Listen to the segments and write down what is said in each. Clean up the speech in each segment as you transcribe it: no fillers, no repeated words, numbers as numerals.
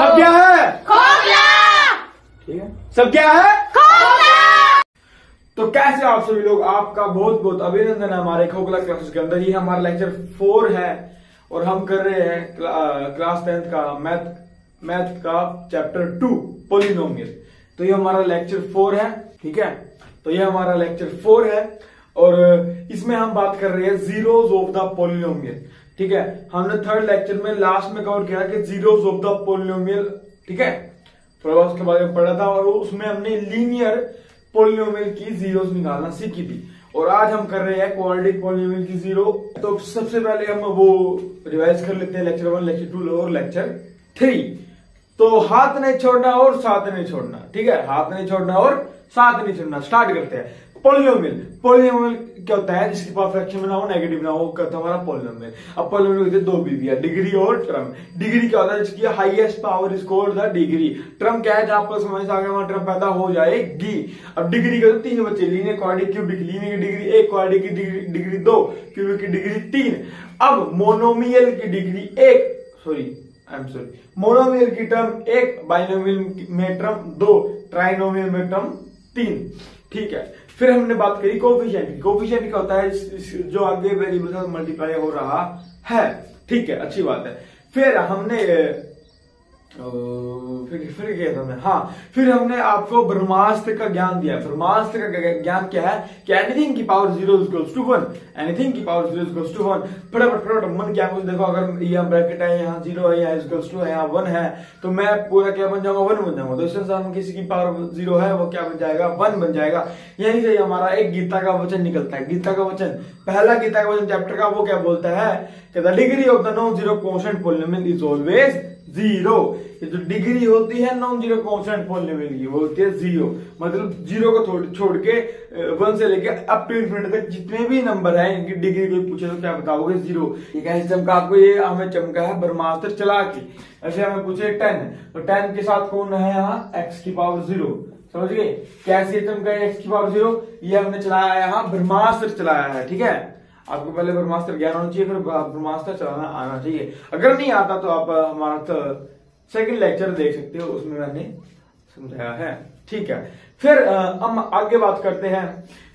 सब क्या है? खोखला। ठीक है, सब क्या है? खोखला। तो कैसे आप सभी लोग, आपका बहुत बहुत अभिनंदन है हमारे खोखला क्लासेस के अंदर। ये हमारा लेक्चर 4 है और हम कर रहे हैं क्लास 10th का मैथ का चैप्टर 2 पॉलिनोमियल। तो ये हमारा लेक्चर 4 है, ठीक है। तो ये हमारा लेक्चर 4 है और इसमें हम बात कर रहे हैं जीरोस ऑफ द पॉलिनोमियल, ठीक है। हमने थर्ड लेक्चर में लास्ट में कवर किया कि जीरोस ऑफ द पॉलिनोमियल, ठीक है, थोड़ा बहुत उसके बारे में पढ़ा था और उसमें हमने लीनियर पॉलिनोमियल की जीरोस निकालना सीखी थी। और आज हम कर रहे हैं क्वाड्रेटिक पॉलिनोमियल की जीरो। तो सबसे पहले हम वो रिवाइज कर लेते हैं लेक्चर 1, लेक्चर 2 और लेक्चर 3। तो हाथ नहीं छोड़ना और साथ नहीं छोड़ना, ठीक है, हाथ नहीं छोड़ना और साथ नहीं छोड़ना। स्टार्ट करते हैं। पॉलिनोमियल क्या होता है? जिसकी पावर फ्रैक्शन में ना हो, नेगेटिव ना हो, कहता है हमारा पॉलिनोमियल। अब पॉलिनोमियल होते हैं दो बीवियां, डिग्री और टर्म। डिग्री क्या होता है? जिसकी highest power is called the degree. Term क्या है? जहां प्लस माइनस आगे वहां टर्म पैदा हो जाएगी। अब डिग्री के तो 3 बच्चे, लीनियर, क्वाड्रेटिक, क्यूबिक। लीनियर की डिग्री 1, क्वाड्रेटिक की डिग्री 2, क्यूबिक की डिग्री 3। अब मोनोमियल की डिग्री 1, मोनोमियल की टर्म 1, बाइनोमियल में टर्म 2, ट्राइनोमियल में टर्म 3, ठीक है। फिर हमने बात करी कोफिशिएंट की। कोफिशिएंट क्या होता है? जो आगे वेरिएबल से मल्टीप्लाई हो रहा है, ठीक है, अच्छी बात है। फिर हमने फिर क्या था? हाँ, फिर हमने आपको ब्रह्मास्त्र का ज्ञान दिया। ब्रह्मास्त्र का ज्ञान क्या है? कि एनीथिंग की पावर 0 इक्वल्स टू 1, एनीथिंग की पावर 0 इक्वल्स टू 1। फटाफट मन क्या कुछ देखो, अगर यहाँ ब्रैकेट है, यहाँ 0 है, यहाँ इक्वल्स टू है, यहाँ 1 है, तो मैं पूरा क्या बन जाऊंगा? 1 बन जाऊंगा। तो इस अनुसार किसी की पावर 0 है, वो क्या बन जाएगा? 1 बन जाएगा। यही से हमारा एक गीता का वचन निकलता है। गीता का वचन, पहला गीता का वचन चैप्टर का, वो क्या बोलता है? कि the degree of the non zero constant polynomial is always 0। ये जो डिग्री होती है नॉन जीरो कांस्टेंट पॉलिनोमियल की, वो होती है 0। मतलब 0 को छोड़ के 1 से लेके अप टू इन्फिनिटी तक जितने भी नंबर है, इनकी डिग्री कोई पूछे तो क्या बताओगे? 0। ये कैसे चमका? आपको ये हमें चमका है ब्रह्मास्त्र चला के। ऐसे हमें पूछे 10, तो 10 के साथ कौन है यहाँ? x की पावर 0। समझ गए कैसे चमका है x की पावर 0? ये हमने चलाया यहाँ, ब्रह्मास्त्र चलाया है, ठीक है। आपको पहले ब्रह्मास्त्र ज्ञान होना चाहिए, फिर ब्रह्मास्त्र चलाना आना चाहिए। अगर नहीं आता तो आप हमारा सेकंड लेक्चर देख सकते हो, उसमें मैंने समझाया है, ठीक है। फिर हम आगे बात करते हैं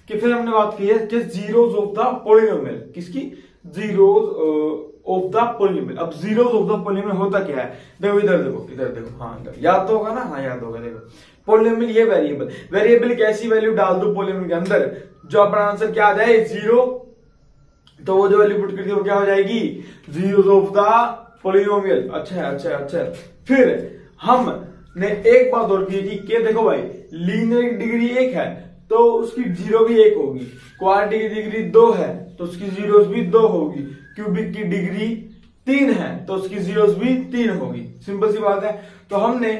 कि फिर हमने बात की है कि जीरोस ऑफ द पॉलिनोमियल। किसकी? Zeros of the polynomial. अब जीरोस ऑफ द पॉलिनोमियल होता क्या है? देखो इधर देखो, हाँ इधर याद तो होगा ना? हाँ याद होगा। देखो पॉलिनोमियल ये वेरिएबल की ऐसी वैल्यू डाल दो पॉलिनोमियल के अंदर जो अपना आंसर क्या आ जाए? 0। तो वो जो वैल्यू पुट करती है वो क्या हो जाएगी? Zeros of the polynomial. अच्छा। फिर हमने एक बात और की थी कि देखो भाई, लीनियर की डिग्री 1 है तो उसकी 0 भी 1 होगी। क्वाड्रेटिक की डिग्री 2 है तो उसकी जीरोस भी 2 होगी। क्यूबिक की डिग्री 3 है तो उसकी जीरोस भी 3 होगी। सिंपल सी बात है। तो हमने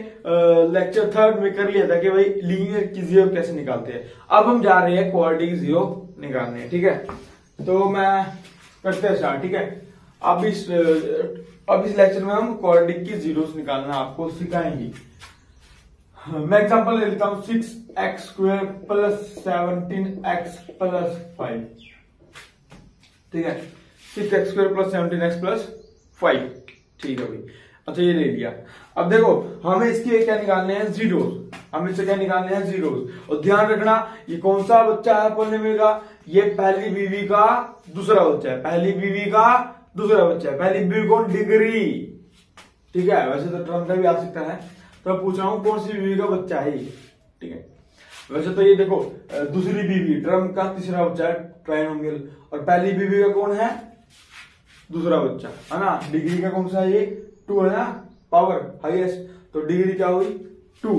लेक्चर 3 में कर लिया था कि भाई लीनियर की जीरो कैसे निकालते हैं। अब हम जा रहे हैं क्वाड्रेटिक की जीरो निकालने, ठीक है। तो मैं करते हैं स्टार्ट, ठीक है। अब इस लेक्चर में हम क्वाड्रेटिक की जीरोस निकालना आपको सिखाएंगे। मैं एग्जांपल ले लेता हूं, 6x² + 17x + 5, ठीक है। 6x² + 17x + 5, ठीक है भाई। अच्छा ये ले लिया। अब देखो हमें इसके क्या निकालने हैं? जीरोस। हमें इससे क्या निकालने हैं? जीरोस। और ध्यान रखना ये कौन सा बच्चा है पॉलिनोमियल का? ये पहली बीवी का दूसरा बच्चा है। पहली बीवी का दूसरा बच्चा है। पहली बीवी कौन? डिग्री, ठीक है। वैसे तो टर्म का भी आ सकता है, तो मैं पूछ रहा हूं कौन सी बीवी का बच्चा है, ठीक है। वैसे तो ये देखो दूसरी बीवी, टर्म का तीसरा बच्चा है ट्राइनोमियल। और पहली बीवी का कौन है? दूसरा बच्चा है ना। डिग्री का कौन सा है? ये 2 है ना, पावर हाईएस्ट। तो डिग्री क्या हुई? 2।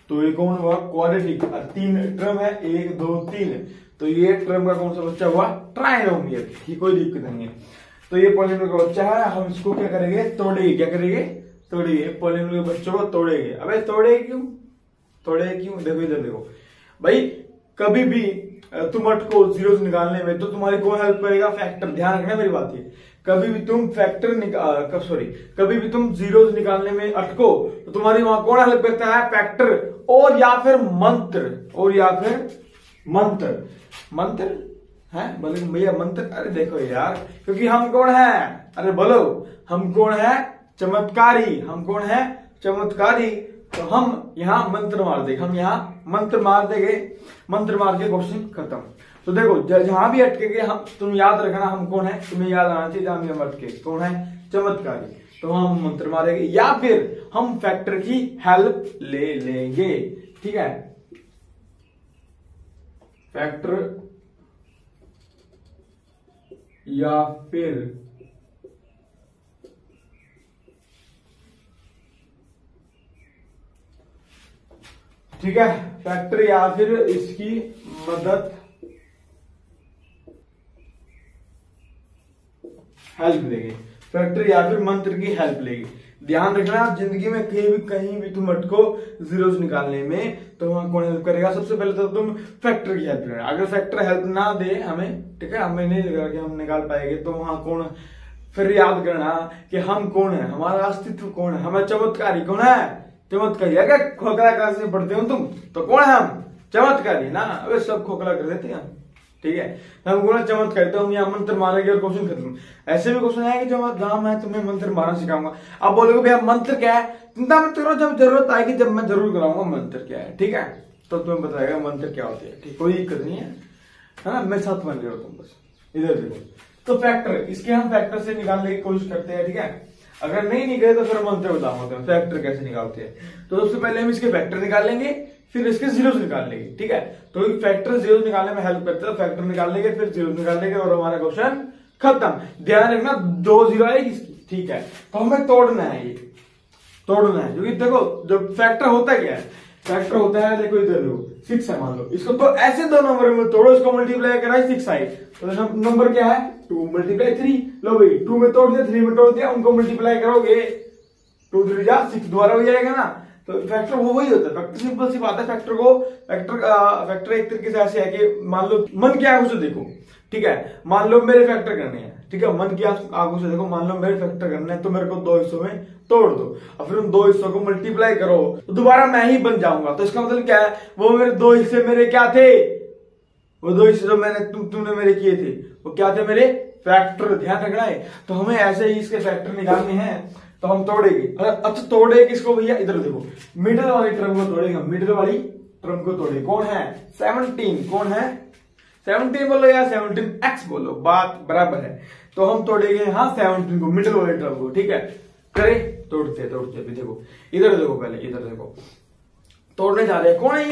तो ये कौन हुआ? क्वाड्रेटिक। 3 टर्म है, 1 2 3, तो ये टर्म का कौन सा बच्चा हुआ? ट्राइनोमियल। ये कोई दिक्कत नहीं है। तो ये पॉलिनोमियल का बच्चा है। हम इसको क्या करेंगे? तोड़ेंगे। क्या करेंगे? तोड़ेंगे। पॉलिनोमियल के बच्चों को तोड़ेंगे। अबे तोड़ेंगे क्यों? देखो इधर देखो भाई, कभी भी तुम अटको जीरोस निकालने में तो तुम्हारी कौन हेल्प करेगा? फैक्टर। ध्यान रखना मेरी बात है। कभी भी तुम कभी भी तुम जीरोस निकालने में अटको तो तुम्हारी वहां कौन हेल्प करता है? फैक्टर और या फिर मंत्र है। बोले भैया मंत्र? अरे देखो यार, क्योंकि हम कौन है? अरे बोलो, हम कौन है? चमत्कारी। हम कौन है? चमत्कारी, तो हम यहाँ मंत्र मार देंगे, हम यहाँ मंत्र मार देंगे, मंत्र मार के क्वेश्चन खत्म। तो देखो जहां भी अटकेंगे हम, तुम याद रखना हम कौन है, तुम्हें याद आना चाहिए जहां भी हम अटके कौन है, चमत्कारी। तो हम मंत्र मारेंगे या फिर हम फैक्टर की हेल्प ले लेंगे, ठीक है, फैक्टर या फिर ठीक है, फैक्टर या फिर इसकी मदद हेल्प लेंगे, फैक्टर या फिर मंत्र की हेल्प लेंगे। ध्यान रखना आप जिंदगी में कहीं भी तुम अटको जीरोस निकालने में, तो वहां कौन हेल्प करेगा, सबसे पहले तो तुम फैक्टर की हेल्प लेना। अगर फैक्टर हेल्प ना दे हमें, ठीक है, हमें नहीं लगा कि हम निकाल पाएंगे, तो वहां कौन, फिर याद करना कि हम कौन है, हमारा अस्तित्व कौन है, हमारा चमत्कारी कौन है, चमत्कारी। अगर खोखला क्लास में पढ़ते हो तुम तो कौन है हम, चमत्कारी ना, अबे सब खोखला कर देते हैं, ठीक है, हम कौन चमत्कारी। तो हम यहाँ मंत्र मारेंगे और क्वेश्चन खत्म। ऐसे भी क्वेश्चन आएंगे जहाँ मैं तुम्हें मंत्र मारना सिखाऊंगा, आप बोलोगे भैया मंत्र क्या है, चिंता मत करो, जब जरूरत आएगी जब मैं जरूर कराऊंगा मंत्र क्या है, ठीक है, तो तुम्हें बताएगा मंत्र क्या होते हैं, ठीक, कोई दिक्कत नहीं है ना, मैं साथ बन रहे हो तुम, बस इधर देखो। तो फैक्टर, इसके हम फैक्टर से निकालने की कोशिश करते हैं, ठीक है, अगर नहीं निकले तो फिर मंत्र बताऊंगा फैक्टर कैसे निकालते हैं। तो सबसे पहले हम इसके फैक्टर निकाल लेंगे, फिर इसके जीरोस निकाल लेंगे, ठीक है, तो फैक्टर जीरोस निकालने में हेल्प करते हैं, फैक्टर निकाल लेंगे फिर जीरोस निकाल लेंगे और हमारा क्वेश्चन खत्म। ध्यान रखना 2 जीरो आएगी इसकी, ठीक है, तो हमें तोड़ना है, ये तोड़ना है, क्योंकि देखो जो फैक्टर होता क्या है, फैक्टर होता है, देखो इधर देखो 6 है मान लो, इसको तो ऐसे 2 नंबर में तोड़ो, इसको मल्टीप्लाई करा 6 आई, तो नंबर क्या है 2 × 3, लो भाई 2 में तोड़ दिया, 3 में तोड़ दिया, उनको मल्टीप्लाई करोगे 2 3 जा 6 दोबारा हो जाएगा ना। तो फैक्टर वो वही होता है, फैक्टर सिंपल सी बात है, फैक्टर को फैक्टर एक तरीके से ऐसे है कि मान लो मन की आंखों से देखो, ठीक है, मान लो मेरे फैक्टर करने हैं, ठीक है, मन की आंखों से देखो, मान लो मेरे फैक्टर करने हैं, तो मेरे को 2 हिस्सों में तोड़ दो और फिर उन 2 हिस्सों को मल्टीप्लाई करो, तो दोबारा मैं ही बन जाऊंगा। तो इसका मतलब क्या है, वो मेरे 2 हिस्से मेरे क्या थे, वो 2 हिस्से जो मैंने तुमने मेरे किए थे वो क्या थे, मेरे फैक्टर। ध्यान रखना है, तो हमें ऐसे ही इसके फैक्टर निकालने हैं, तो हम तोड़ेंगे। अच्छा तोड़े किसको भैया, इधर देखो, मिडिल वाली टर्म को तोड़ेंगे, मिडिल वाली टर्म को तोड़े, कौन है 17, कौन है 17 बोलो या 17x बोलो, बात बराबर है। तो हम तोड़ेंगे यहाँ 17 को, मिडिल वाली टर्म को, ठीक है, करे तोड़ते तोड़ते भी देखो, इधर देखो, पहले इधर देखो, तोड़ने जा रहे हैं, कौन है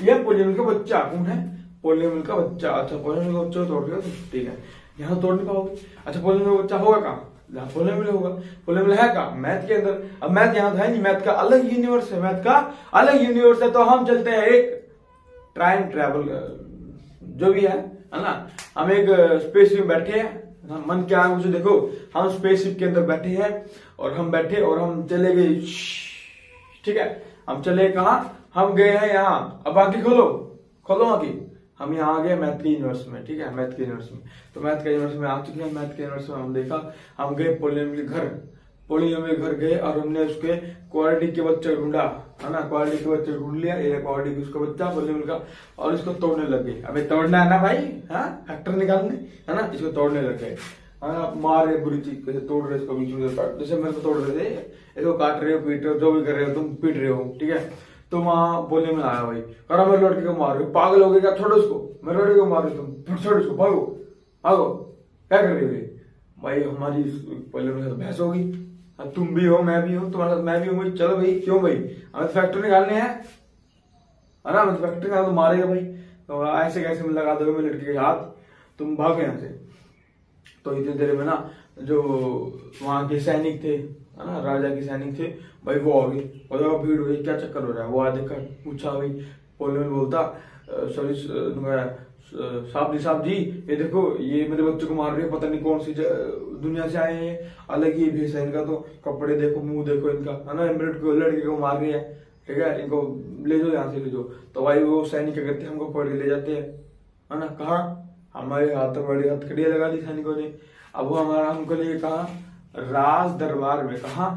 ये पोलियमल का बच्चा, कौन है पोलियमल का बच्चा। अच्छा पोलियमल का बच्चा तोड़ रहे हो, ठीक है, यहाँ तोड़ नहीं पाओगे। अच्छा पोलियमल का बच्चा होगा कहाँ, पोलियमल होगा, पोलियमल है कहाँ, मैथ के अंदर। अब मैथ यहाँ था नहीं, मैथ का अलग यूनिवर्स है, मैथ का अलग यूनिवर्स है। तो हम चलते हैं एक टाइम ट्रेवल जो भी है ना, हम एक स्पेसशिप में बैठे हैं, मन के आंखों से देखो, हम स्पेसशिप के अंदर बैठे हैं और हम बैठे और हम चले गए, ठीक है, हम चले कहाँ, हम गए हैं यहाँ। अब आंखें खोलो, खोलो आंखें, हम यहाँ आ गए मैथ के यूनिवर्स में, ठीक है, मैथ के यूनिवर्स में। तो मैथ के यूनिवर्स में आ चुके हैं, मैथ के यूनिवर्स में हम देखा, हम गए पोलियमल के घर, पोलियमल के घर गए और हमने उसके क्वाड्रेटिक के बच्चे ढूंढा, है ना, क्वाड्रेटिक के बच्चे ढूंढ लिया, ये क्वाड्रेटिक उसका बच्चा पोलियमल का, और इसको तोड़ने लग गए। अबे तोड़ना है ना भाई, हाँ फैक्टर निकालने है ना, इसको तोड़ने लग गए, मार रहे बुरी चीज, कैसे तोड़ रहे इसको बीच में, जैसे मेरे को तोड़ रहे थे, इसको काट रहे हो, पीट रहे हो, जो भी कर रहे हो तुम, पीट रहे हो, ठीक है। तो वहां पोलियमल आया भाई, करा मेरे लड़के को मार रहे हो, पागल हो गए क्या, छोड़ो उसको, मेरे लड़के को मार रहे हो तुम, छोड़ो उसको, भागो भागो, क्या कर रहे हो भाई, हमारी पोलियमल से बहस होगी, तुम भी हो मैं भी हूं, तुम्हारे साथ मैं भी हूं, चलो भाई, क्यों भाई, हमें फैक्टर निकालने हैं, है ना, हमें फैक्टर निकाल, तो मारेगा भाई, तो ऐसे कैसे में लगा दोगे मेरे लड़के के हाथ, तुम भागो यहाँ से। तो इतने देर में ना जो वहां के सैनिक थे, है ना, राजा के सैनिक थे भाई, वो आ गए, भीड़ हो गई, क्या चक्कर हो रहा है, वो आ देखकर पूछा भाई, पोलियमल बोलता साहब जी ये देखो, ये मेरे बच्चों को मार रहे हैं, पता नहीं कौन सी दुनिया से आए हैं, अलग ही भेष है इनका, तो कपड़े देखो, मुंह देखो इनका, है ना, लड़के को मार रहे हैं, ठीक है, इनको ले जाओ यहाँ से, ले जाओ। तो भाई वो सैनिक क्या करते हैं, हमको पकड़ के ले जाते हैं, है ना, कहा हमारे हाथों बड़ी हथकड़ियां लगा दी सैनिकों ने। अब वो हमारा हमको लिए कहा राज दरबार में, कहा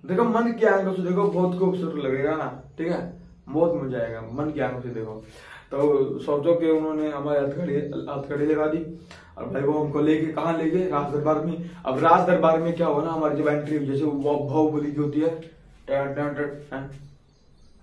देखो मन की आंखों से देखो, बहुत खूबसूरत लगेगा ना, ठीक है, बहुत मजा आएगा, मन की आंखों से देखो। तो सोचो कि उन्होंने हमारे हथकड़ी लगा दी और भाई वो हमको लेके कहाँ ले गए, राज दरबार में। अब राज दरबार में क्या हुआ ना, हमारी जब एंट्री जैसे बाहुबली की होती है,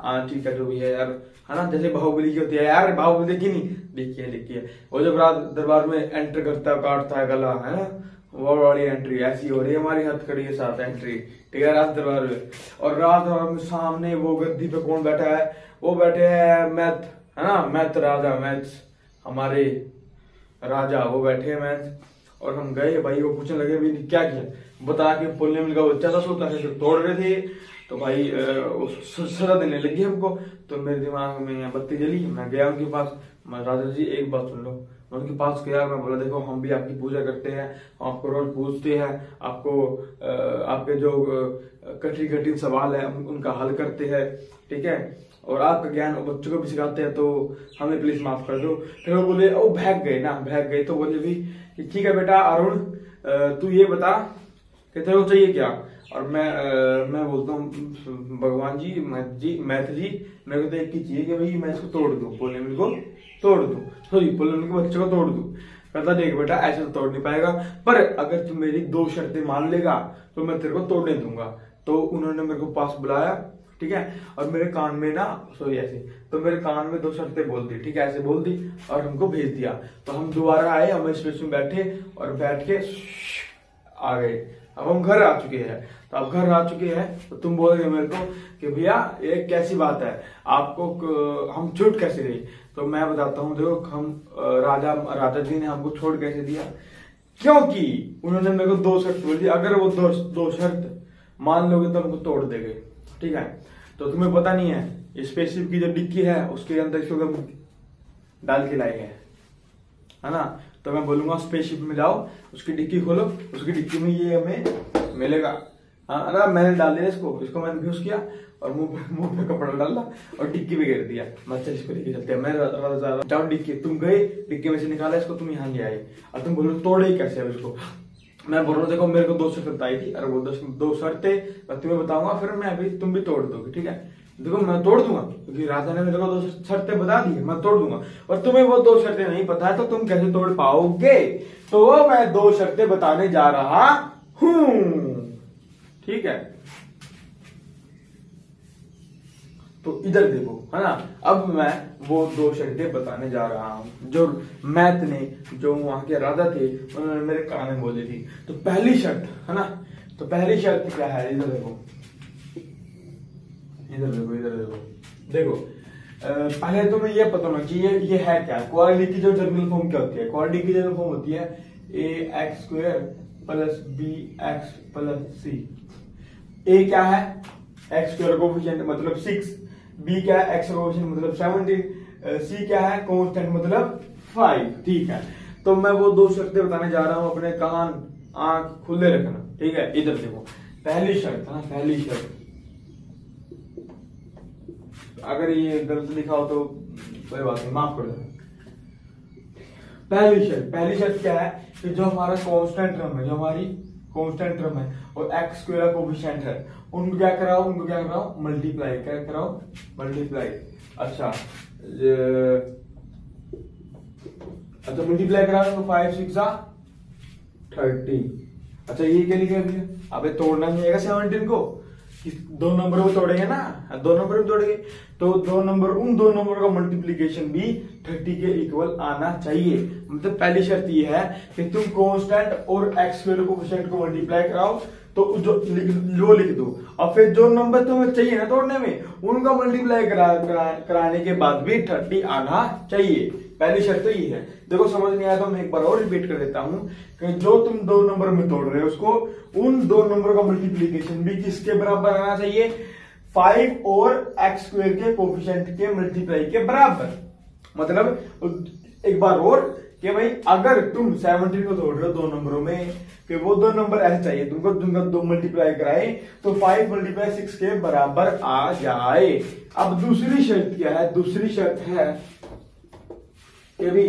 हाँ ठीक है, जो भी है यार, है ना, जैसे बाहुबली की होती है यार, बाहुबली देखी नहीं, देखिए वो जब रात दरबार में एंटर करता है, काटता है गला, है ना, वो वाली एंट्री ऐसी हो रही है हमारी हथकड़ी के साथ एंट्री, ठीक है, रात दरबार में। और रात दरबार में सामने वो गद्दी पे कौन बैठा है, वो बैठे हैं मैथ, है ना, मैथ राजा, मैथ हमारे राजा, वो बैठे हैं मैथ। और हम गए भाई, वो पूछने लगे भी क्या किया, बता के पुण्य मिल का बच्चा था, सोता है तोड़ रहे थे, तो भाई सजा देने लगी हमको। तो मेरे दिमाग में बत्ती जली, मैं गया उनके पास, मैं राजा जी एक बात सुन लो, मैं उनके पास गया, मैं बोला देखो हम भी आपकी पूजा करते हैं, आपको रोज पूछते हैं, आपको आपके जो कठिन कठिन सवाल है उनका हल करते हैं, ठीक है, और आपका ज्ञान बच्चों को भी सिखाते हैं, तो हमें प्लीज माफ कर दो। फिर वो बोले, ओ भाग गए, तो बोले भी ठीक है बेटा अरुण, तू ये बता कि तेरे को चाहिए क्या। और मैं बोलता हूँ भगवान जी, मैथ जी मेरे को तो एक ही चाहिए कि भाई मैं इसको तोड़ दूं, पोलेमिल को तोड़ दूं, सॉरी पोलेमिल के बच्चे को तोड़ दूं। कहता देख बेटा ऐसे तो तोड़ नहीं पाएगा, पर अगर तू मेरी 2 शर्तें मान लेगा तो मैं तेरे को तोड़ने दूंगा। तो उन्होंने मेरे को पास बुलाया, ठीक है, और मेरे कान में ना, सॉरी ऐसे, तो मेरे कान में 2 शर्तें बोल दी, ठीक है, ऐसे बोल दी और हमको भेज दिया। तो हम दोबारा आए, हम स्टेशन में बैठे और बैठ के आ गए। अब हम घर आ चुके हैं, तो अब घर आ चुके हैं तो तुम बोलोगे मेरे को कि भैया ये कैसी बात है, आपको हम छूट कैसे गए। तो मैं बताता हूँ, देखो हम राजा जी ने हमको छोड़ कैसे दिया, क्योंकि उन्होंने मेरे को 2 शर्त बोल दी, अगर वो 2 शर्त मान लोगे तो हमको तोड़ देंगे, ठीक है। तो तुम्हें पता नहीं है स्पेसशिप की जो डिक्की है उसके अंदर इसको डाल के लाए हैं, है ना। तो मैं बोलूंगा स्पेसशिप में जाओ, उसकी डिक्की खोलो, उसकी डिक्की में ये हमें मिलेगा। हाँ ना, मैंने डाल दिया इसको मैंने बेहोश किया और मुंह पे कपड़ा डाला और डिक्की में गिर दिया। मैं चल इसको लेके चलते हैं, मैं जाओ डिक्की, तुम गए डिक्की में से निकाला इसको, तुम यहाँ ले आए और तुम बोलो तोड़े कैसे अब इसको। मैं बोल रहा हूँ देखो मेरे को 2 शर्त आई थी, अरे वो 2 शर्तें मैं तुम्हें बताऊंगा, फिर मैं अभी तुम भी तोड़ दोगे, ठीक है। देखो मैं तोड़ दूंगा क्योंकि राजा ने मेरे को 2 शर्तें बता दी है, मैं तोड़ दूंगा, और तुम्हें वो 2 शर्तें नहीं पता है तो तुम कैसे तोड़ पाओगे। तो मैं 2 शर्तें बताने जा रहा हूं, ठीक है। तो इधर देखो, है ना, अब मैं वो 2 शर्तें बताने जा रहा हूं जो मैथ ने, जो वहां के राजा थे, उन्होंने मेरे कान में बोली थी। तो पहली शर्त, है ना, तो पहली शर्त क्या है, इधर देखो, देखो पहले तुम्हें ये पता होना चाहिए ये है क्या, क्वाड्रेटिक की जो जनरल फॉर्म क्या होती है। क्वाड्रेटिक की जनरल फॉर्म होती है ax² + bx + c। a क्या है, x² कोफिशिएंट मतलब 6, b क्या है, x कोफिशिएंट मतलब 17, c क्या है, कांस्टेंट मतलब 5, ठीक है। तो मैं वो 2 शर्तें बताने जा रहा हूं, अपने कान आंख खुले रखना, ठीक है। इधर देखो पहली शर्त, है ना, पहली शर्त, अगर ये गलत लिखा हो तो कोई बात नहीं, माफ कर दो। पहली शर्त क्या है कि जो हमारा कांस्टेंट टर्म है, जो हमारी कांस्टेंट टर्म है और x² कोफिशिएंट है, उनको क्या कराओ मल्टीप्लाई, क्या कराओ मल्टीप्लाई। अच्छा मल्टीप्लाई कराओ तो 5 6 30। अच्छा ये क्या लिखा है, अबे तोड़ना नहीं आएगा 17 को, 2 नंबर को तोड़ेंगे ना, 2 नंबर को तोड़ेंगे तो 2 नंबर, उन 2 नंबर का मल्टीप्लीकेशन भी 30 के इक्वल आना चाहिए। मतलब पहली शर्त ये है कि तुम कांस्टेंट और x² कोफिशिएंट को मल्टीप्लाई कराओ तो जो लिख दो, और फिर जो नंबर तुम्हें चाहिए ना तोड़ने में, उनका मल्टीप्लाई कराने के बाद भी 30 आना चाहिए। पहली शर्त तो ये है। देखो समझ नहीं आया तो मैं एक बार और रिपीट कर देता हूं कि जो तुम 2 नंबर में तोड़ रहे हो उसको, उन 2 नंबर का मल्टीप्लीकेशन भी किसके बराबर आना चाहिए, 5 और x² के कोफिशिएंट के मल्टीप्लाई के बराबर। मतलब एक बार और कि भाई अगर तुम 17 को तोड़ रहे हो 2 नंबरों में, कि वो 2 नंबर ऐसे चाहिए तुमको, तुमको 2 मल्टीप्लाई कराए तो 5 × 6 के बराबर आ जाए। अब दूसरी शर्त क्या है, दूसरी शर्त है कि भी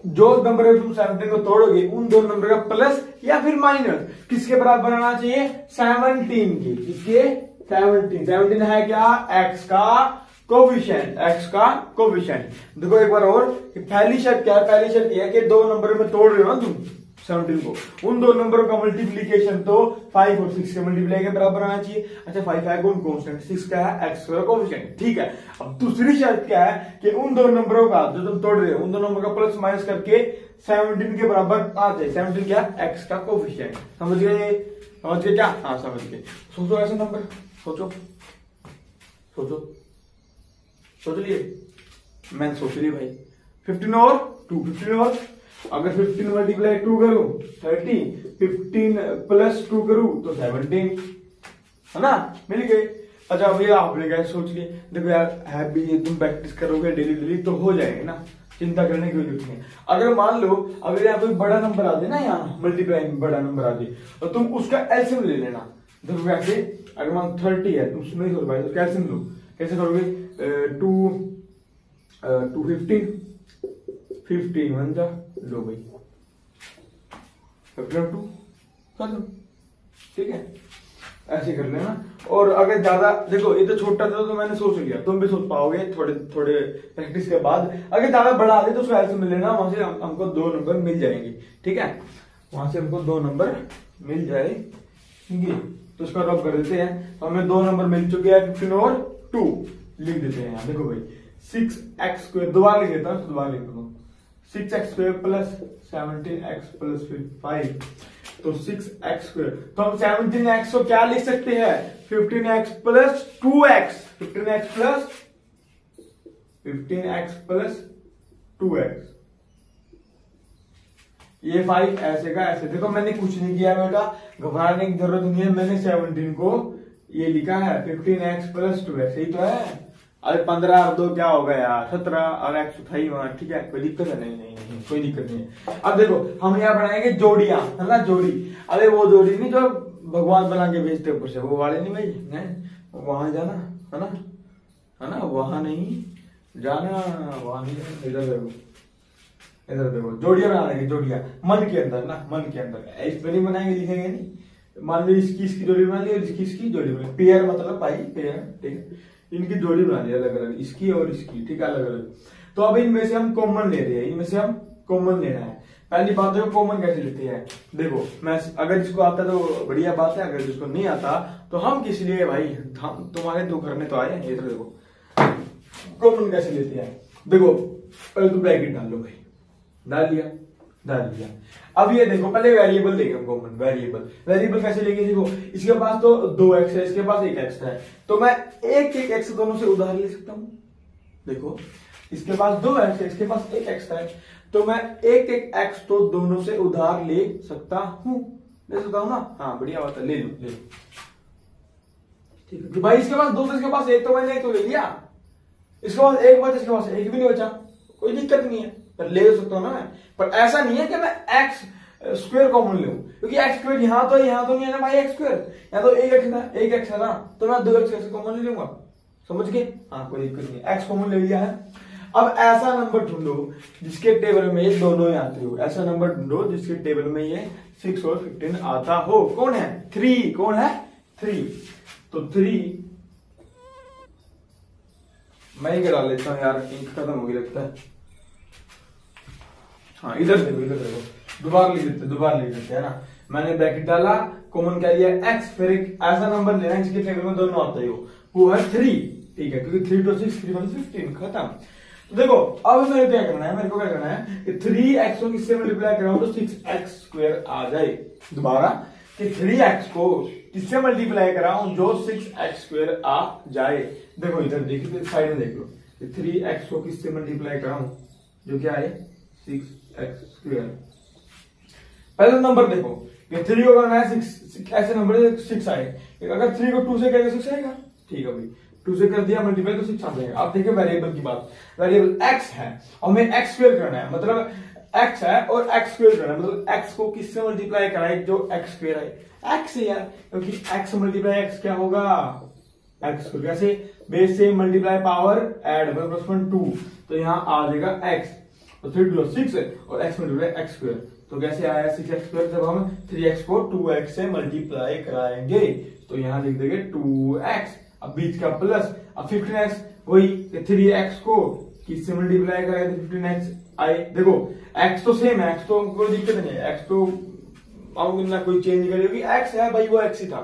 जो नंबर तुम 17 को तोड़ोगे उन 2 नंबर का प्लस या फिर माइनस किसके बराबर आना चाहिए, 17 के। किसके, 17 है क्या, x का कोफिशिएंट, x का कोफिशिएंट। देखो एक बार और, पहली शर्त क्या है, पहली शर्त यह है कि 2 नंबर में तोड़ रहे हो ना तुम, 17 को। उन दो नंबरों का मल्टीप्लीकेशन तो 5 और 6 के मल्टीप्लाई के बराबर आना चाहिए। अच्छा 5 है कौन कांस्टेंट, 6 का है x स्क्वायर कोएफिशिएंट, ठीक है। अब दूसरी शर्त क्या है कि उन दो नंबरों का जो तुम तोड़ रहे हो उन दो नंबर का प्लस माइनस करके 17 के बराबर आ जाए। 17 क्या, x का कोएफिशिएंट। समझ गए, समझ गए क्या? हाँ समझ गए। सोचो ऐसे नंबर, सोचो सोचो सोच लिए, मैंने सोच ली भाई। 15 और 2, 15 और अगर 15 मल्टीप्लाई 2 करूं 30, 15 प्लस 2 करूं तो 17, है ना, मिल गए। अच्छा भैया आपने क्या सोच लिए, देखो यार है भी ये तुम प्रैक्टिस करोगे डेली डेली तो हो जाएगा ना, चिंता करने की जरूरत नहीं। अगर मान लो अगर यहाँ कोई बड़ा नंबर आ जाए ना, यहाँ मल्टीप्लाई में बड़ा नंबर आ जाए तो तुम उसका एलसीएम ले लेना। देखो कैसे, अगर मान 30 है तुम नहीं सोच पाए तो एलसीएम लो। कैसे करोगे, 2 15 1 जा लो भाई 2 कर लो, ठीक है, ऐसे कर लेना। और अगर ज्यादा देखो ये तो छोटा था तो मैंने सोच लिया, तुम भी सोच पाओगे थोड़े थोड़े प्रैक्टिस के बाद। अगर ज्यादा बड़ा आ जाए तो उसको ऐसे मिल लेना, वहां से हमको 2 नंबर मिल जाएंगे, ठीक है, वहां से हमको 2 नंबर मिल जाएंगे। तो इसको रब कर देते हैं, तो हमें 2 नंबर मिल चुके हैं 15 और 2 लिख देते हैं यहाँ। देखो भाई 6x स्क्वायर, दोबारा लिख देता हूँ, दोबारा लिख दूंगा 6x square plus 17x plus 5, तो 6x स्क्वायर। तो हम 17x को क्या लिख सकते हैं, 15x plus 2x, 15x plus 2x। ये 5 ऐसे का ऐसे। देखो मैंने कुछ नहीं किया बेटा, घबराने की जरूरत नहीं है। मैंने 17 को ये लिखा है 15x प्लस 2x, यही तो है। अरे 15 और 2 क्या होगा यार, 17 और x था ही वहां, ठीक है, कोई दिक्कत है? नहीं नहीं नहीं कोई दिक्कत नहीं है। अब देखो हम यहाँ बनाएंगे जोड़ियां, है ना, जोड़ी। अरे वो जोड़ी नहीं जो भगवान बना के भेजते ऊपर से, वो वाले नहीं भाई, वहां जाना, है ना, है ना, वहां नहीं जाना, वहां नहीं जाना, इधर देखो, इधर देखो, जोड़ियां बनाएंगे, जोड़ियां मन के अंदर ना, मन के अंदर। इस पर नहीं बनाएंगे, लिखेंगे नहीं। मान लो इसकी जोड़ी बना ली और इसकी जोड़ी बना, पेयर मतलब भाई पेयर, ठीक है, इनकी जोड़ी बना ली अलग अलग, इसकी और इसकी, ठीक है, अलग अलग। तो अब इनमें से हम कॉमन ले रहे हैं, इनमें से हम कॉमन लेना है। पहली बात देखो कॉमन कैसे लेते हैं। देखो मैं अगर इसको आता तो बढ़िया बात है, अगर जिसको नहीं आता तो हम किस लिए भाई, हम तुम्हारे तो घर में तो आए हैं। ये तो देखो कॉमन कैसे लेते हैं। देखो पहले तो ब्रैकेट डाल लो भाई, डाल लिया, डाल दिया। अब ये देखो पहले वेरिएबल लेंगे हम कॉमन, वेरिएबल कैसे लेंगे। देखो इसके पास तो 2x है, इसके पास 1x है, तो मैं एक x दोनों से उधार ले सकता हूं। देखो इसके पास 2x है, इसके पास 1x है, तो मैं एक x तो दोनों से उधार ले सकता हूं, ले सकता हूं ना। हाँ बढ़िया बात है, ले लो ले लो, ठीक है। भाई इसके पास 2 तो इसके पास 1, तो मैंने 1 तो ले लिया, इसके पास 1 बचा, इसके पास 1 भी नहीं बचा, कोई दिक्कत नहीं है, पर ले सकता हूं ना मैं। पर ऐसा नहीं है कि मैं x स्क्वायर कॉमन लूं, क्योंकि x स्क्वायर यहां तो नहीं है ना भाई, x स्क्वायर यहाँ तो 1x है ना, तो मैं 2x कैसे कॉमन ले लूंगा, समझ गए। हाँ कोई दिक्कत नहीं, x कॉमन ले लिया है। अब ऐसा नंबर ढूंढो जिसके टेबल में ये दोनों ही आते हो, ऐसा नंबर ढूंढो जिसके टेबल में ये 6 और 15 आता हो। कौन है? 3। कौन है? 3। तो 3 मैं ही डाल लेता हूं यार, इंक खत्म हो गई लगता है। हाँ इधर देखो, दोबारा लिख देते हैं ना। मैंने ब्रैकेट डाला, कॉमन क्या लिया, x, फिर एक ऐसा नंबर लेना है जिसके टेबल में दोनों आते हो, वो है 3, ठीक है, क्योंकि 3 to 6 3 1 15 खत्म। तो देखो अब मेरे क्या करना है, मेरे को क्या करना है कि 3x को किससे मल्टीप्लाई कराऊं तो 6x स्क्वायर आ जाए। दोबारा कि 3x को किससे मल्टीप्लाई कराऊं जो 6x स्क्वायर आ जाए। देखो इधर देखिए, साइड में देख लो, 3x को किससे मल्टीप्लाई कराऊं जो क्या है 6x स्क्वायर। पहले नंबर देखो, 3 को करना है 6, ऐसे नंबर 6 आए, अगर 3 को 2 से करेगा 6 आएगा, ठीक है भाई, 2 से कर दिया मल्टीप्लाई तो 6 आ जाएगा। अब देखिए वेरिएबल की बात, वेरिएबल x है और हमें x स्क्वायर करना है, मतलब x है और x स्क्वायर करना है, मतलब x को किससे मल्टीप्लाई कराए जो x स्क्वायर है, x से यार, क्योंकि x मल्टीप्लाई x क्या होगा, x स्क्वायर। कैसे, बेस से मल्टीप्लाई पावर ऐड 1+2, तो यहाँ आ जाएगा x, तो 3 2 6 और x मल्टीप्लाई x स्क्वायर, तो कैसे आया 6x स्क्वायर। जब हम 3x को 2x से मल्टीप्लाई कराएंगे तो यहाँ लिख देंगे 2x, अब बीच का प्लस, अब 15x वही 3x को किससे मल्टीप्लाई कराएंगे, 15x आई। देखो एक्स तो सेम है, एक्स तो कोई दिक्कत नहीं है, एक्स तो ना कोई चेंज करेगी, एक्स है भाई वो एक्स ही था,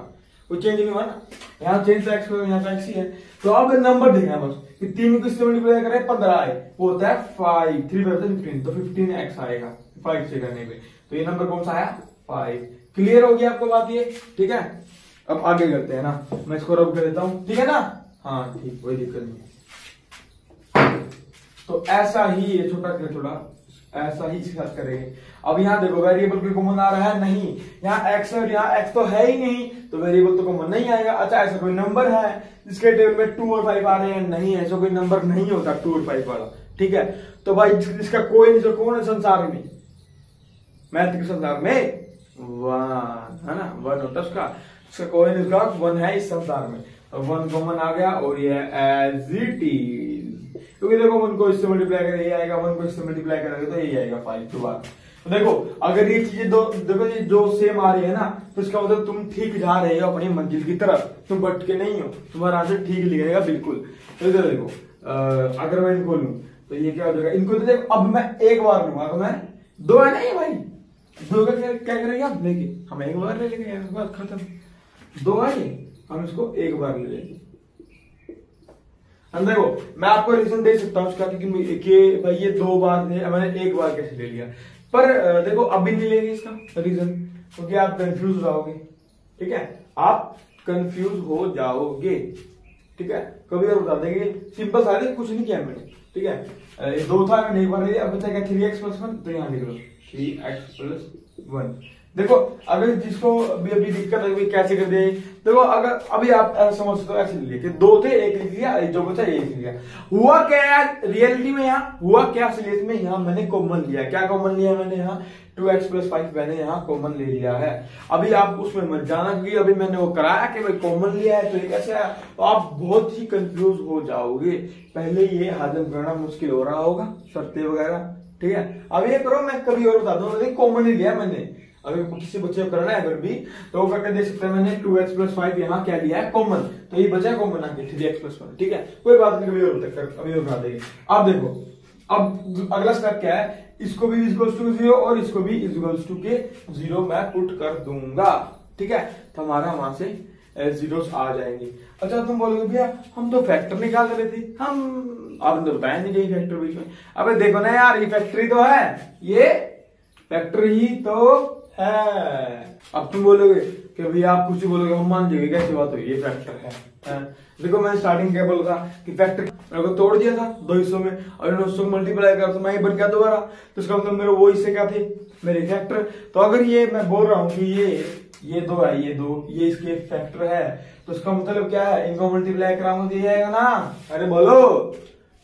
कोई चेंज नहीं हुआ ना, यहाँ चेंज तो एक्स यहाँ का एक्स ही है। तो अब नंबर देखना है बस कि 3 को इससे मल्टीप्लाई करें 15 आए, वो होता है 5, 3 पे होता है 15, तो 15 एक्स आएगा 5 से करने पे, तो ये नंबर कौन सा आया 5। क्लियर हो गया आपको बात ये, ठीक है। अब आगे करते हैं ना, मैं इसको रब कर देता हूं, ठीक है ना, हाँ ठीक, कोई दिक्कत नहीं। तो ऐसा ही ये छोटा ऐसा ही इसके साथ करेंगे। अब यहाँ देखो वेरिएबल कोई कॉमन आ रहा है नहीं, यहाँ एक्स है और यहाँ एक्स तो है ही नहीं, तो वेरिएबल तो कॉमन नहीं आएगा। अच्छा ऐसा कोई नंबर है जिसके टेबल में 2 और 5 आ रहे हैं, नहीं है, ऐसा कोई नंबर नहीं होता 2 और 5 वाला, ठीक है। तो भाई इसका कोई नहीं, जो कौन है संसार में, मैथ के संसार में 1 है ना, 1 होता है उसका कोई नहीं, उसका 1 है इस संसार में, तो 1 कॉमन आ गया और ये एज इट इज, क्योंकि देखो 1 को इससे मल्टीप्लाई करें ये आएगा, 1 को इससे मल्टीप्लाई करेंगे तो ये आएगा 5 दोबारा। तो देखो अगर ये चीजें दो देखो ये जो सेम आ रही है ना, तो इसका मतलब तुम ठीक जा रहे हो अपनी मंजिल की तरफ, तुम भटके नहीं हो, तुम्हारा आंसर ठीक लिखेगा बिल्कुल। तो इधर देखो अगर मैं इनको लूं तो ये क्या हो जाएगा, इनको तो देखो अब मैं एक बार लूंगा, तो मैं 2 है नहीं भाई, 2 का क्या करेंगे आप लेके, हम एक बार ले लेंगे, बात खत्म। 2 है ये, हम इसको एक बार ले लेंगे। देखो मैं आपको रीजन दे सकता हूँ उसका कि भाई ये 2 बार थे, मैंने एक बार कैसे ले लिया, पर देखो अभी नहीं लेंगे इसका रीजन, क्योंकि आप कंफ्यूज हो जाओगे, ठीक है, आप कंफ्यूज हो जाओगे, ठीक है। कभी और बता देंगे सिंपल सारे, कुछ नहीं किया मैंने, ठीक है। 2 था मैंने एक बार ले लिया, अब बचा क्या 3x + 1, तो यहाँ लिख लो 3x + 1। देखो अगर जिसको अभी दिक्कत है कैसे कर दे, देखो अगर अभी आप समझ सकते हो ऐसे लिए कि 2 थे, एक लिख लिया, जो बचा एक लिख लिया। हुआ क्या रियलिटी में, यहाँ हुआ क्या असलियत में, यहाँ मैंने कॉमन लिया, क्या कॉमन लिया मैंने, यहाँ 2x + 5 मैंने यहाँ कॉमन ले लिया है। अभी आप उसमें मत जाना, क्योंकि अभी मैंने वो कराया कि भाई कॉमन लिया है तो ये कैसे है, तो आप बहुत ही कंफ्यूज हो जाओगे। पहले ये हजम करना मुश्किल हो रहा होगा, शर्तें वगैरह, ठीक है। अब ये करो, मैं कभी और बता दूं, कॉमन ही लिया मैंने। अगर किसी बच्चे को करना है अगर भी, तो वो करके देख सकते हैं, मैंने 2x + 5 यहाँ क्या लिया है कॉमन, तो ये बचा कॉमन आके 3x + 1, ठीक है, कोई बात नहीं, कभी और बता देंगे। अब देखो अब अगला स्टेप क्या है, इसको भी इक्वल्स टू 0 और इसको भी इक्वल्स टू के 0 मैं पुट कर दूंगा, ठीक है, तो हमारा वहां से जीरोस आ जाएंगे। अच्छा तुम बोलोगे भैया हम तो फैक्टर निकाल रहे थे, हम आपने तो बताया नहीं कहीं फैक्टर बीच में। अबे देखो ना यार, ये फैक्टर ही तो है, ये फैक्टर ही तो है। अब तुम बोलोगे कि भैया आप कुछ ही बोलोगे, हम मान जाएंगे, कैसी बात हुई, ये फैक्टर है। देखो मैंने स्टार्टिंग क्या बोला था कि फैक्टर मेरे को तोड़ दिया था 2 हिस्सों में, और इन हिस्सों को मल्टीप्लाई कर तो मैं ही बन गया दोबारा, तो इसका मतलब मेरे वो हिस्से क्या थे, मेरे फैक्टर। तो अगर ये मैं बोल रहा हूँ कि ये 2 है, ये इसके फैक्टर है, तो इसका मतलब क्या है, इनको मल्टीप्लाई कराऊंगा तो ये आएगा ना, अरे बोलो,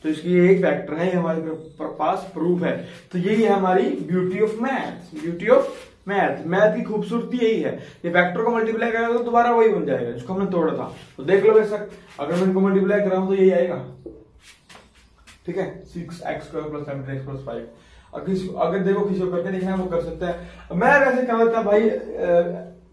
तो इसकी एक फैक्टर है, हमारे पास प्रूफ है। तो यही है हमारी beauty of math, beauty of math की खूबसूरती यही है, ये फैक्टर को मल्टीप्लाई करेगा तो दोबारा वही बन जाएगा जिसको हमने तोड़ा था। तो देख लो बेशक, अगर मैं इनको मल्टीप्लाई कराऊं तो यही आएगा, ठीक है, 6x² + 7x + 5। अगर देखो किसी को करके देखना है वो कर सकता है, मैं वैसे क्या होता है भाई,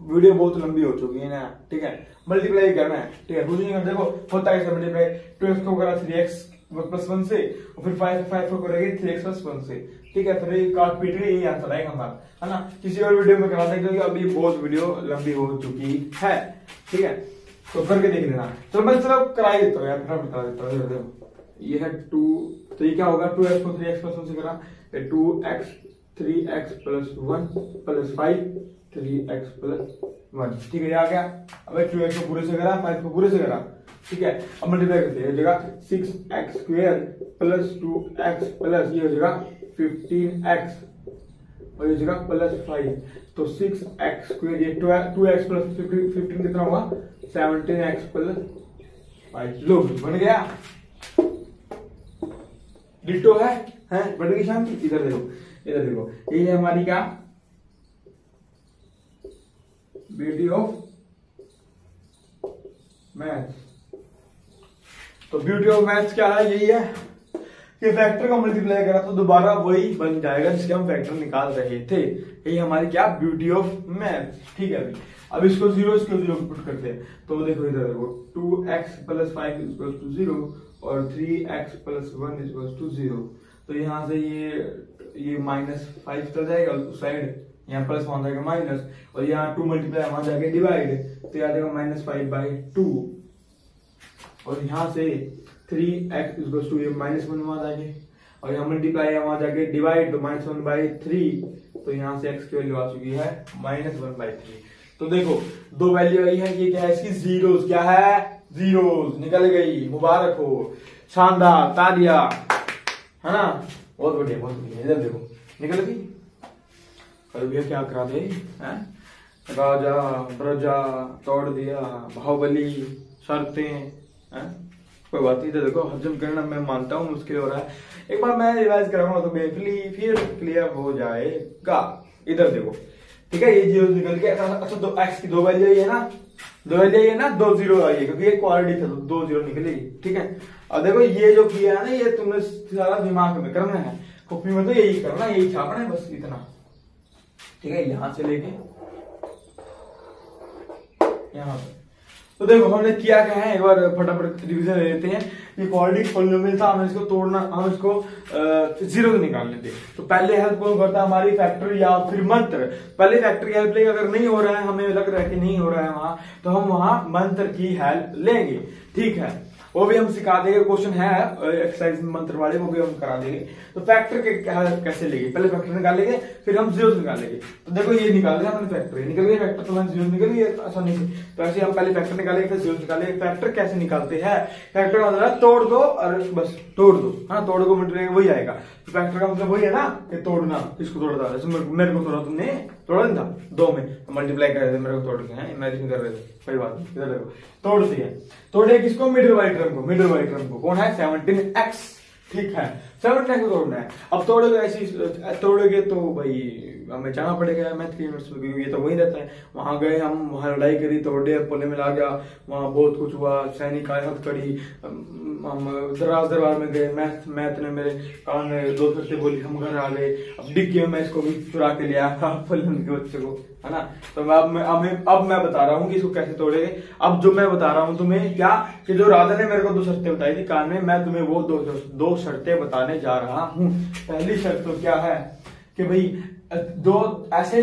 वीडियो बहुत लंबी हो चुकी है ना, ठीक है, मल्टीप्लाई करना है, ठीक है, कुछ नहीं करना। देखो होता है मल्टीप्लाई, 2x को करा 3x + 1 से, और फिर 5 को करेंगे 3x + 1 से, ठीक है, फिर काट पीट के यही आंसर आएगा हमारा, है ना। किसी और वीडियो में करा देंगे, क्योंकि अभी बहुत वीडियो लंबी हो चुकी है, ठीक है, तो करके देख लेना। तो मैं चलो करा ही देता हूँ यार, बता देता हूँ। ये है 2, तो ये क्या होगा, 2x को 3x + 1 से करा, 2x 3x + 1 + 5 3x + 1, ठीक है, ये आ गया। अब 2x को पूरे से करा, 5 को पूरे से करा, ठीक है, अब मल्टीप्लाई करते हैं, जगह 6x² + 2x प्लस ये हो जाएगा 15x और ये जगह +5, तो 6x², ये 2x + 15 कितना हुआ, 17x + 5। लो बन गया, डिटो है बन गई शांति। इधर देखो ये है हमारी क्या, ब्यूटी ऑफ मैथ्स। तो ब्यूटी ऑफ मैथ्स क्या है, यही है कि फैक्टर को मल्टीप्लाई करा तो दोबारा वही बन जाएगा जिसके हम फैक्टर निकाल रहे थे। यही हमारी क्या, ब्यूटी ऑफ मैथ्स, ठीक है। अब इसको 0 पुट करते हैं, तो देखो इधर देखो 2x + 5 = 0 और 3x + 1 = 0। तो तो यहाँ से ये -5 चल जाएगा उस साइड, यहाँ प्लस वहां जाएगा माइनस, और यहाँ 2 मल्टीप्लाई वहां जाके डिवाइड, तो यहाँ जाएगा -5/2, और यहाँ से 3x इक्वल्स टू ये -1 वहां जाके, और यहाँ मल्टीप्लाई वहां जाके डिवाइड, तो -1/3, तो यहाँ से x की वैल्यू आ चुकी है -1/3। तो देखो दो वैल्यू आई है, ये क्या है इसकी जीरोस, क्या है जीरोस, निकल गई, मुबारक हो, शानदार, तालिया, है ना, बहुत बढ़िया बहुत बढ़िया। इधर देखो निकल गई। और भैया क्या करा दे, राजा प्रजा तोड़ दिया, बाहुबली शर्तें, कोई बात नहीं। इधर देखो हजम करना मैं मानता हूँ मुश्किल हो रहा है, एक बार मैं रिवाइज कराऊंगा तो फिर क्लियर हो जाएगा। इधर देखो ठीक है, ये जीरो निकल के, अच्छा दो एक्स की दो वैल्यू है ना, दो वैल्यू है ना, 2 जीरो आई है क्योंकि ये क्वालिटी था, 2 जीरो निकलेगी। ठीक है, अब देखो ये जो किया है ना, ये तुमने सारा दिमाग में करना है, कॉपी में तो यही करना, यही छापना है, बस इतना। ठीक है, यहां से लेके यहां पे, तो देखो हमने किया क्या है, एक बार फटाफट रिवीजन ले लेते हैं। ये क्वाड्रेटिक पॉलिनोमियल था, हमें इसको तोड़ना, हम इसको जीरो निकालने थे। तो पहले हेल्प कौन करता है, हमारी फैक्टर या फिर मंत्र। पहले फैक्टर की हेल्प लेंगे, अगर नहीं हो रहा है, हमें लग रहा है कि नहीं हो रहा है वहां, तो हम वहां मंत्र की हेल्प लेंगे। ठीक है, वो भी हम सिखा देंगे, क्वेश्चन है एक्सरसाइज मंत्र वाले, वो भी हम करा देंगे। तो फैक्टर के कैसे लेंगे, पहले फैक्टर निकालेंगे, फिर हम जीरो निकालेंगे। तो देखो ये निकाल दिया हमने फैक्टर, निकल गया फैक्टर, तो जीरो निकल गया आसानी से। तो ऐसे हम पहले फैक्टर निकालेंगे, फिर जीरो निकालेंगे। फैक्टर कैसे निकालते हैं, फैक्टर का मतलब तोड़ दो और बस तोड़ दो, हाँ तोड़ दो मिनट वही आएगा। तो फैक्टर का मतलब वही है ना कि तोड़ना, इसको तोड़ता है, जैसे मेरे को तोड़ा, तुमने तोड़ा नहीं था 2 में, मल्टीप्लाई कर रहे थे, मेरे को तोड़ के इमेजिन कर रहे थे, कोई बात नहीं। इधर देखो तोड़ दिया, तोड़े किसको, मिडिल वाली टर्म को, मिडिल वाली टर्म को, कौन है 17x। ठीक है, 17x को तोड़ना है। अब तोड़ोगे ऐसी तोड़ोगे तो भाई हमें जाना पड़ेगा मैथ की यूनिट्स में, क्योंकि ये तो वही रहता है। वहां गए हम, वहां लड़ाई करी, तोड़े, पोले में ला गया, वहां बहुत कुछ हुआ, सैनिक आयत करी, हम दरबार में गए, मैथ ने मेरे कान में 2 शर्तें बोली, हम घर आ गए। अब डिग्गी में मैं इसको भी चुरा के लिया फलन के बच्चे को, है ना। तो अब मैं बता रहा हूँ कि इसको कैसे तोड़ेंगे। अब जो मैं बता रहा हूँ तुम्हें क्या, कि जो राधा ने मेरे को 2 शर्तें बताई थी कान में, मैं तुम्हें वो दो शर्तें बताने जा रहा हूँ। पहली शर्त तो क्या है कि भाई दो ऐसे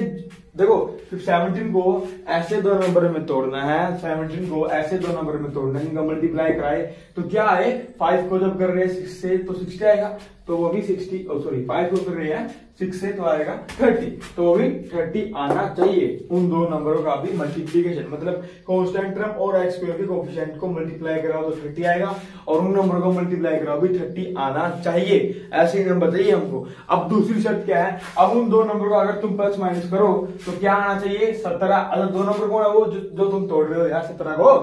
देखो, 17 को ऐसे 2 नंबर में तोड़ना है, 17 को ऐसे 2 नंबर में तोड़ना है, इनका मल्टीप्लाई कराए तो क्या आए, 5 को जब कर रहे हैं 6 से तो 60 आएगा, तो वो भी 60, सॉरी 5 को कर रहे हैं 6 से तो आएगा 30, तो वो भी 30 आना चाहिए। उन 2 नंबरों का भी मल्टीप्लीकेशन, मतलब कांस्टेंट टर्म और एक्स स्क्वायर के कोएफिशिएंट को मल्टीप्लाई कराओ तो 30 आएगा, और उन नंबर को मल्टीप्लाई कराओ भी 30 आना चाहिए। ऐसे ही नंबर चाहिए हमको। अब दूसरी शर्त क्या है, अब उन 2 नंबर को अगर तुम प्लस माइनस करो तो क्या आना चाहिए, 17। अगर 2 नंबर कौन है, वो जो तुम तोड़ रहे हो यार 17 को,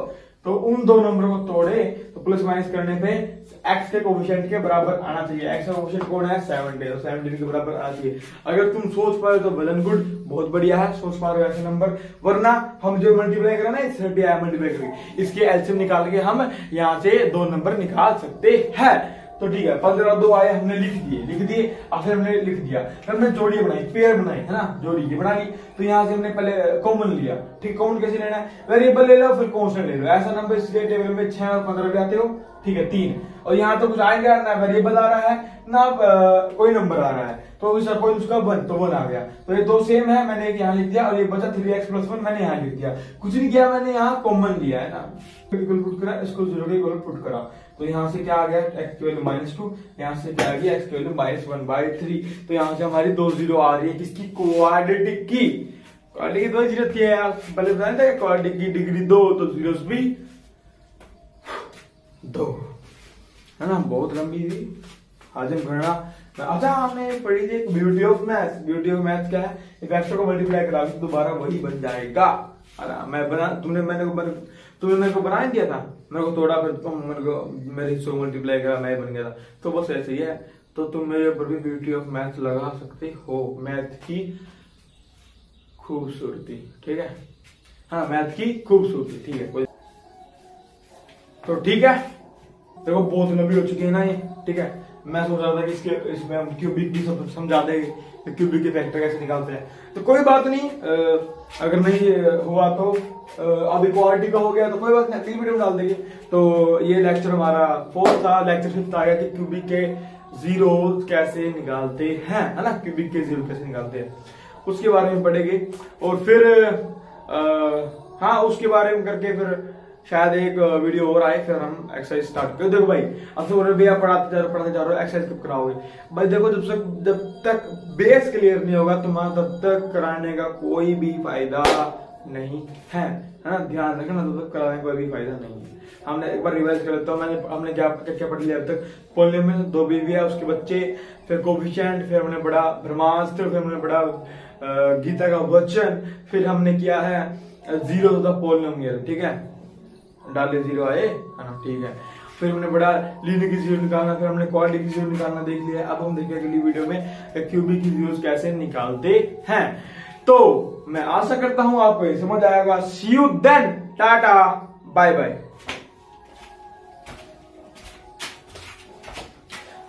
तो उन 2 नंबर को तोड़े तो प्लस माइनस करने पे एक्स के कोएफिशिएंट के बराबर आना चाहिए। एक्स का कोएफिशिएंट कौन है 17, तो 17 के बराबर आना चाहिए। अगर तुम सोच पाए तो वेल एंड गुड, बहुत बढ़िया है, सोच पा रहे हो ऐसे नंबर। वरना हम जो मल्टीप्लाई करा ना, 30 आया मल्टीप्लाई करके, इसके एलसीएम निकाल के हम यहाँ से 2 नंबर निकाल सकते हैं। तो ठीक है, 15 2 आए, हमने लिख दिए, और फिर हमने लिख दिया, फिर हमने जोड़ी बनाई, पेयर बनाई, है ना, जोड़ी ये बना ली। तो यहाँ से हमने पहले कॉमन लिया। ठीक, कॉमन कैसे लेना है, वेरिएबल ले लो फिर कांस्टेंट ले लो। ऐसा नंबर इसके टेबल में 6 और 15 भी आते हो, ठीक है 3, और यहाँ तो कुछ आएगा ना, वेरिएबल आ रहा है ना कोई नंबर आ रहा है, तो सपोज उसका 1 तो 1 आ गया, तो ये 2 सेम है, मैंने एक यहाँ लिख दिया, और ये बचा 3x + 1 मैंने यहाँ लिख दिया। कुछ नहीं किया मैंने, यहाँ कॉमन लिया है ना, इक्वल पुट करा, इसको 0 के इक्वल पुट करा, तो यहाँ से क्या आ गया, x की वैल्यू -2, यहाँ से क्या आ गया, x की वैल्यू -1/3। तो यहाँ से हमारी 2 जीरो आ रही है, किसकी, क्वाड्रेटिक की। क्वाड्रेटिक की 2 जीरो थी यार, पहले बताया था क्वाड्रेटिक की डिग्री 2, तो जीरोस भी 2, है ना, बहुत लंबी थी हाजिम करना। अच्छा, हमने पढ़ी थी beauty of math. Beauty of math क्या है, फैक्टर को मल्टीप्लाई करा के दोबारा वही बन जाएगा, है ना। तुमने मेरे को बना दिया था, मेरे को तोड़ा, फिर मेरे हिस्सों को मल्टीप्लाई करा, मैं बन गया था। तो बस ऐसे ही है, तो तुम मेरे ऊपर भी ब्यूटी ऑफ मैथ लगा सकते हो, मैथ की खूबसूरती। ठीक है, हाँ मैथ की खूबसूरती, ठीक है। तो ठीक है, देखो बहुत लंबी हो चुकी है ना ये, ठीक है। मैं सोच रहा था कि इसमें हम क्यूबिक भी सब समझा देंगे, तो क्यूबिक के फैक्टर कैसे निकालते हैं। तो कोई बात नहीं, अगर नहीं हुआ तो अभी क्वालिटी का हो गया तो कोई बात नहीं, अगली वीडियो में डाल देंगे। तो ये लेक्चर हमारा 4th था, लेक्चर 5th आ गया कि क्यूबिक के जीरोस कैसे निकालते हैं, है ना, क्यूबिक के जीरो कैसे निकालते हैं उसके बारे में पढ़ेंगे। और फिर हाँ उसके बारे में करके फिर शायद एक वीडियो और आए, फिर हम एक्सरसाइज स्टार्ट करें। देखो भाई अब तो भैया पढ़ाते जा रहे हो, एक्सरसाइज कब कराओगे भाई? देखो जब तक बेस क्लियर नहीं होगा तुम्हारा तब तक कराने का कोई भी फायदा नहीं है ना, ध्यान रखना, तब तक कराने का कोई भी फायदा नहीं है। हमने एक बार रिवाइज कर लेता हूँ, हमने क्या पढ़ लिया अब तक? पॉलिनोमियल, दो बीविया, उसके बच्चे, फिर कोफिशिएंट, फिर हमने पढ़ा ब्रह्मास्त्र, फिर हमने पढ़ा गीता का वचन, फिर हमने किया है जीरो ऑफ द पॉलिनोमियल, ठीक है, डाले जीरो आए, ठीक है। फिर हमने बड़ा लीनियर की जीरो निकालना, फिर हमने क्वाड्रेटिक की जीरो निकालना देख लिया। अब हम देखेंगे अगली वीडियो में क्यूबिक की जीरोस कैसे निकालते हैं। तो मैं आशा करता हूं आपको समझ आएगा। See you then, tata bye bye.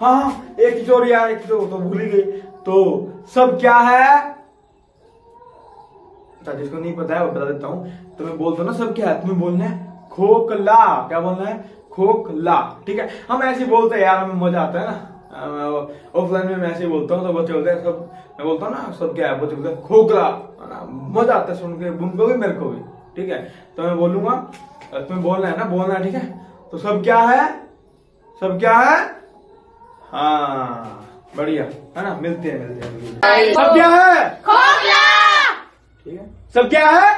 हाँ एक चीज और यार, एक तो भूल ही गई, तो सब क्या है जिसको नहीं पता है वो बता देता हूं। तो मैं बोलता हूं ना सब क्या है, तुम्हें बोलना है खोखला। क्या बोलना है? खोखला, ठीक है। हम ऐसे बोलते हैं यार, हमें मजा आता है ना, ऑफलाइन में मैं ऐसे बोलता हूँ तो बच्चे बोलते हैं सब, मैं बोलता हूँ ना सब क्या है, बच्चे बोलते हैं खोखला, मजा आता है सुन के, उनको भी मेरे को भी, ठीक है। तो मैं बोलूंगा, तुम्हें बोलना है ना, बोलना, ठीक है। तो सब क्या है, सब क्या है, हाँ बढ़िया है ना, मिलते हैं। सब क्या है? खोखला। ठीक है, सब क्या है?